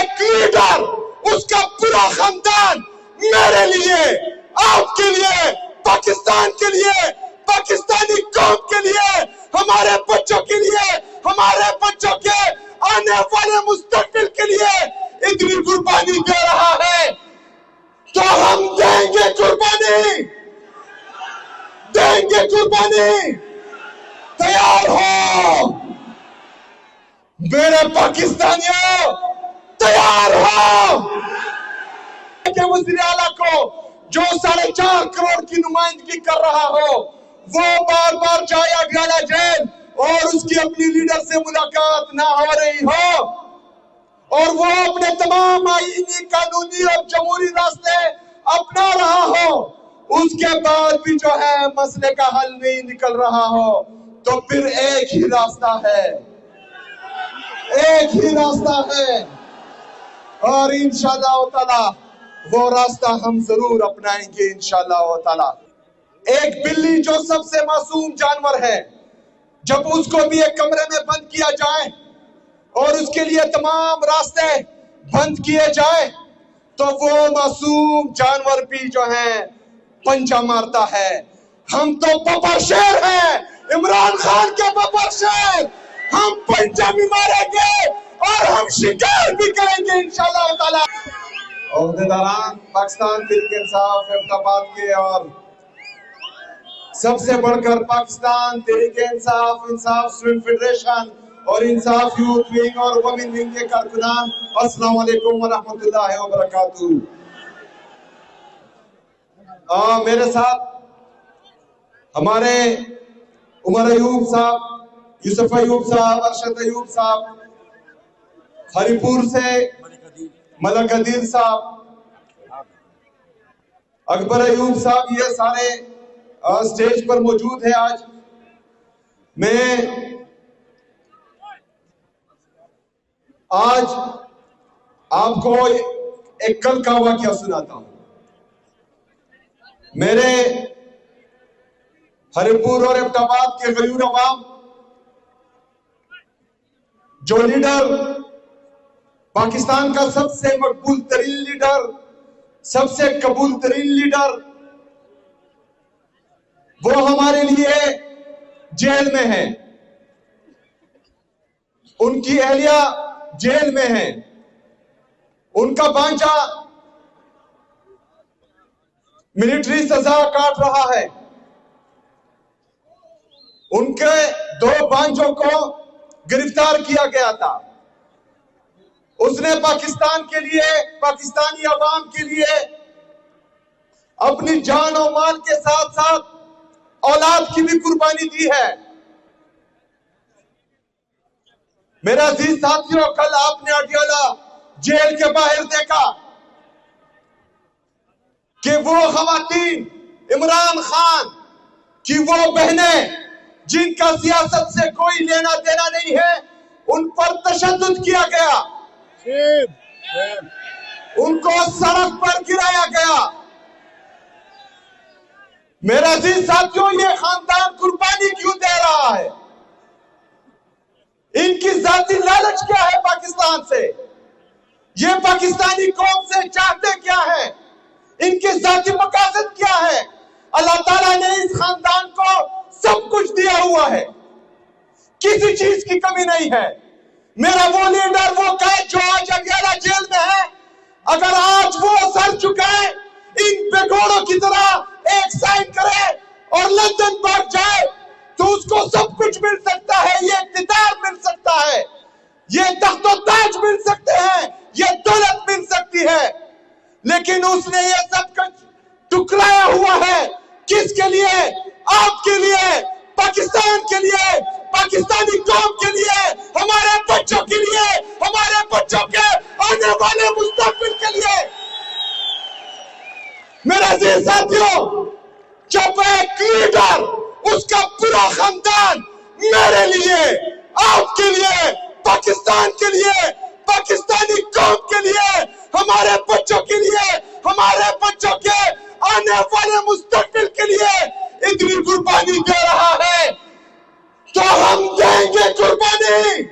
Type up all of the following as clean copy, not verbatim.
एक लीडर, उसका पूरा खानदान मेरे लिए, आपके लिए, पाकिस्तान के लिए, पाकिस्तानी कौम के लिए, हमारे बच्चों के लिए, हमारे बच्चों के आने वाले मुस्तकबिल के लिए इतनी कुर्बानी दे रहा है, तो हम देंगे कुर्बानी, देंगे कुर्बानी। तैयार हो मेरे पाकिस्तानियों, तैयार हो। के वज़ीर आला को जो 4.5 करोड़ की नुमाइंदगी कर रहा हो, वो बार बार जाए अगला जेल और उसकी अपनी लीडर से मुलाकात ना हो रही हो, और वो अपने तमाम आईनी, कानूनी और जमहूरी रास्ते अपना रहा हो, उसके बाद भी जो है मसले का हल नहीं निकल रहा हो, तो फिर एक ही रास्ता है, एक ही रास्ता है, और इंशाअल्लाह ताला वो रास्ता हम जरूर अपनाएंगे इंशाअल्लाह ताला। एक बिल्ली जो सबसे मासूम जानवर है, जब उसको भी एक कमरे में बंद किया जाए और उसके लिए तमाम रास्ते बंद किए जाए, तो वो मासूम जानवर भी जो है पंजा मारता है। हम तो बबर शेर हैं, इमरान खान के बबर शेर, हम पंजा भी मारेंगे और हम शिकार भी करेंगे इंशाअल्लाह ताला। औहदेदारान पाकिस्तान तहरीक इंसाफ फैसलाबाद के और सबसे बढ़कर पाकिस्तान तहरीक इंसाफ, इंसाफ स्टूडेंट फेडरेशन और इंसाफ यूथ विंग और वुमेन विंग के कारकुनान, अस्सलाम वालेकुम व रहमतुल्लाहि व बरकातहू। मेरे साथ हमारे उमर अयूब साहब, यूसुफ अयूब साहब, अरशद अयूब साहब, हरिपुर से मलक अदील साहब, अकबर अयूब साहब, ये सारे स्टेज पर मौजूद है। आज मैं आपको एक कल का वाकया सुनाता हूं। मेरे हरिपुर और एबटाबाद के गयूर अवाम, जो लीडर, पाकिस्तान का सबसे मकबूल तरीन लीडर, सबसे कबूल तरीन लीडर, वो हमारे लिए जेल में है, उनकी अहलिया जेल में है, उनका भांजा मिलिट्री सजा काट रहा है, उनके 2 भांजों को गिरफ्तार किया गया था। उसने पाकिस्तान के लिए, पाकिस्तानी अवाम के लिए अपनी जान और माल के साथ साथ औलाद की भी कुर्बानी दी है। मेरा अजीज साथियों, कल आपने अडियाला जेल के बाहर देखा कि वो खवातीन, इमरान खान की वो बहनें जिनका सियासत से कोई लेना देना नहीं है, उन पर तशद्दुद किया गया, उनको सड़क पर गिराया गया। मेरा अजीज साथियों, ये खानदान कुर्बानी क्यों दे रहा है? इनकी जाती लालच क्या है पाकिस्तान से? ये पाकिस्तानी कौम से चाहते क्या है? इनके जाती मकासद क्या है? अल्लाह ताला ने इस खानदान को सब कुछ दिया हुआ है, किसी चीज की कमी नहीं है। मेरा वो लीडर, वो कैद जो आज अडियाला जेल में है, अगर आज वो सर झुकाए, इन बेगोड़ों की तरह एक साइन करे और लंदन भाग जाए, तो उसको सब कुछ मिल सकता है, ये इख्तियार मिल सकता है, ये तख्तो ताज मिल सकते हैं, ये दौलत मिल सकती है। लेकिन उसने ये सब कुछ टुकराया हुआ है, किसके लिए? आपके लिए, पाकिस्तान के लिए, पाकिस्तानी कौम के लिए, हमारे बच्चों के लिए, हमारे बच्चों के आने वाले मुस्तकबिल के लिए। मेरे अजीज साथियों, जब एक लीडर, उसका पूरा खानदान मेरे लिए, आपके लिए, पाकिस्तान के लिए, पाकिस्तानी कौम के लिए, हमारे बच्चों के लिए, हमारे बच्चों के आने वाले मुस्तकबिल के लिए इतनी कुर्बानी दे रहा है, तो हम देंगे कुर्बानी,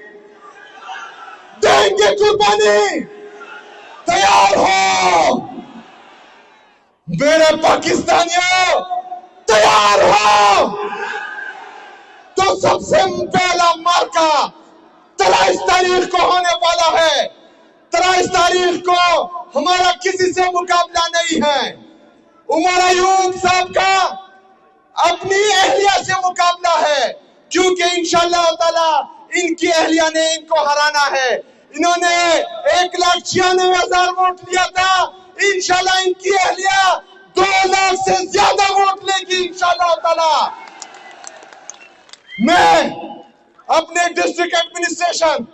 देंगे कुर्बानी। तैयार हो मेरे पाकिस्तानियों, तैयार हो। तो सबसे पहला मार्का 23 तारीख को होने वाला है। 23 तारीख को हमारा किसी से मुकाबला नहीं है। उमर अयूब साहब का अपनी अहलिया से मुकाबला है, क्योंकि इंशाअल्लाह ताला इनकी अहलिया ने इनको हराना है। इन्होंने 1,96,000 वोट लिया था। इंशाअल्लाह इनकी अहलिया 2 लाख से ज्यादा वोट लेगी इंशाअल्लाह ताला। मैं अपने डिस्ट्रिक्ट एडमिनिस्ट्रेशन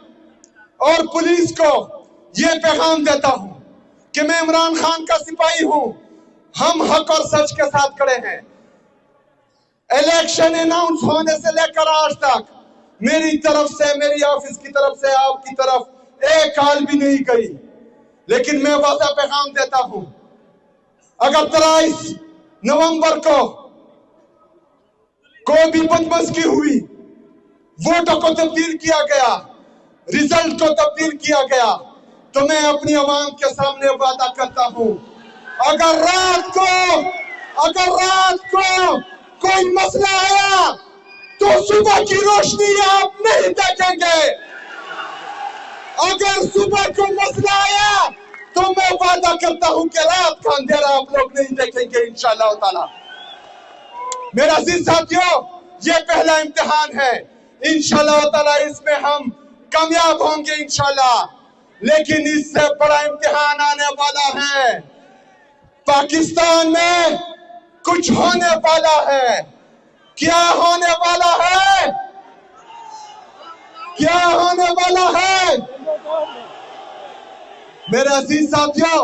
और पुलिस को यह पैगाम देता हूं कि मैं इमरान खान का सिपाही हूं। हम हक और सच के साथ खड़े हैं। इलेक्शन अनाउंस होने से लेकर आज तक मेरी तरफ से, मेरी ऑफिस की तरफ से, आपकी तरफ एक कॉल भी नहीं गई। लेकिन मैं वादा पैगाम देता हूं, अगर 23 नवंबर को कोई भी बदमज़गी हुई, वोटों को तब्दील किया गया, रिजल्ट को तब्दील किया गया, तो मैं अपनी आवाम के सामने वादा करता हूं, अगर रात को कोई मसला आया तो सुबह की रोशनी आप नहीं देखेंगे। अगर सुबह को मसला आया तो मैं वादा करता हूं कि रात का अंधेरा आप लोग नहीं देखेंगे इंशाअल्लाह ताला। मेरा अजीज साथियों, ये पहला इम्तिहान है। इंशाअल्लाह ताला इसमें हम कामयाब होंगे इंशाअल्लाह। लेकिन इससे बड़ा इम्तिहान आने वाला है। पाकिस्तान में कुछ होने वाला है। क्या होने वाला है? क्या होने वाला है? मेरे अजीज साथियों,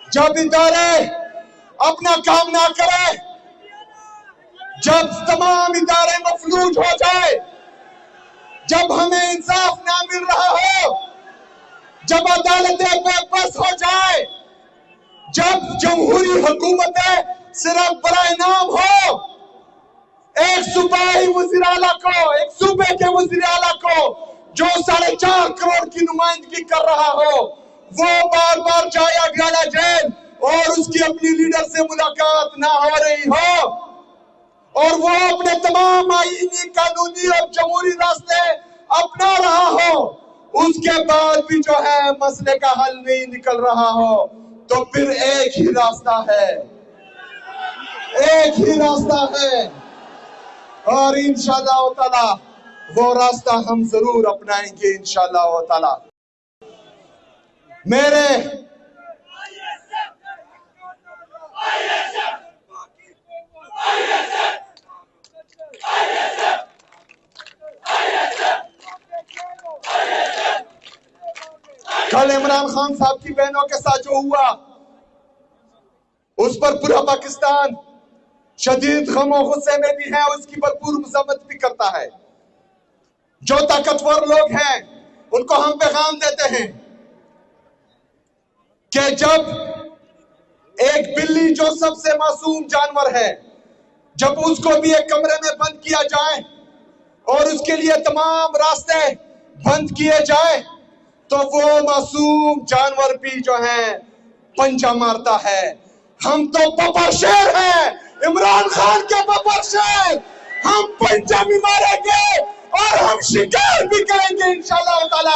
जब इदारे अपना काम ना करें, जब तमाम इदारे मफलूज हो जाए, जब हमें इंसाफ ना मिल रहा हो, जब अदालतें बेबस हो जाए, जब जमहूरी हुकूमतें सिर्फ बड़ा इनाम हो, एक सूबाई वज़ीर आला को, एक सूबे के वज़ीर आला को जो 4.5 करोड़ की नुमाइंदगी कर रहा हो, वो बार बार जाए अगला जेल और उसकी अपनी लीडर से मुलाकात ना हो रही हो, और वो अपने तमाम आईनी, कानूनी और जमहूरी रास्ते अपना रहा हो, उसके बाद भी जो है मसले का हल नहीं निकल रहा हो, तो फिर एक ही रास्ता है, एक ही रास्ता है। और इंशाअल्लाह ताला वो रास्ता हम जरूर अपनाएंगे इंशाअल्लाह ताला। मेरे कल इमरान खान साहब की बहनों के साथ जो हुआ, उस पर पूरा पाकिस्तान शदीद गम और गुस्से में भी है, उसकी भरपूर मजम्मत भी करता है। जो ताकतवर लोग हैं उनको हम पैगाम देते हैं कि जब एक बिल्ली जो सबसे मासूम जानवर है, जब उसको भी एक कमरे में बंद किया जाए और उसके लिए तमाम रास्ते बंद किए जाए, तो वो मासूम जानवर भी जो है पंजा मारता है। हम तो बबर शेर हैं, इमरान खान के बबर शेर। हम पंजा भी मारेंगे और हम शिकार भी करेंगे इंशाअल्लाह ताला।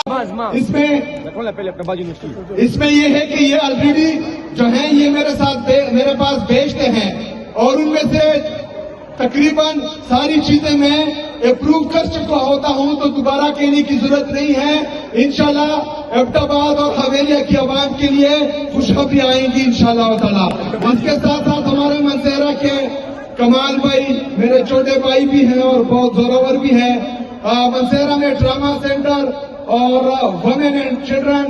इसमें ये है कि ये ऑलरेडी जो है ये मेरे पास भेजते हैं, और उनमें से तकरीबन सारी चीजें मैं अप्रूव कर चुका होता हूं, तो दोबारा कहने की जरूरत नहीं है। इंशाल्लाह एबटाबाद और हवेलिया की आवाम के लिए खुशखबरी आएंगी इंशाल्लाह ताला। इसके साथ साथ हमारे मनसेरा के कमाल भाई मेरे छोटे भाई भी हैं और बहुत जोरावर भी हैं। मनसेरा में ट्रामा सेंटर और वुमेन एंड चिल्ड्रन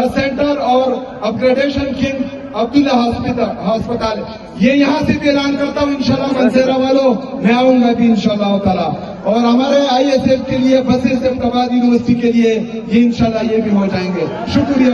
सेंटर और अपग्रेडेशन किंग अब्दुल्ला अस्पताल, ये यहाँ से भी ऐलान करता हूँ इंशाल्लाह। मनसेरा वालों, मैं आऊंगा भी इंशाल्लाह ताला। और हमारे ISF के लिए बसेस एबटाबाद यूनिवर्सिटी के लिए ये इंशाल्लाह ये भी हो जाएंगे। शुक्रिया।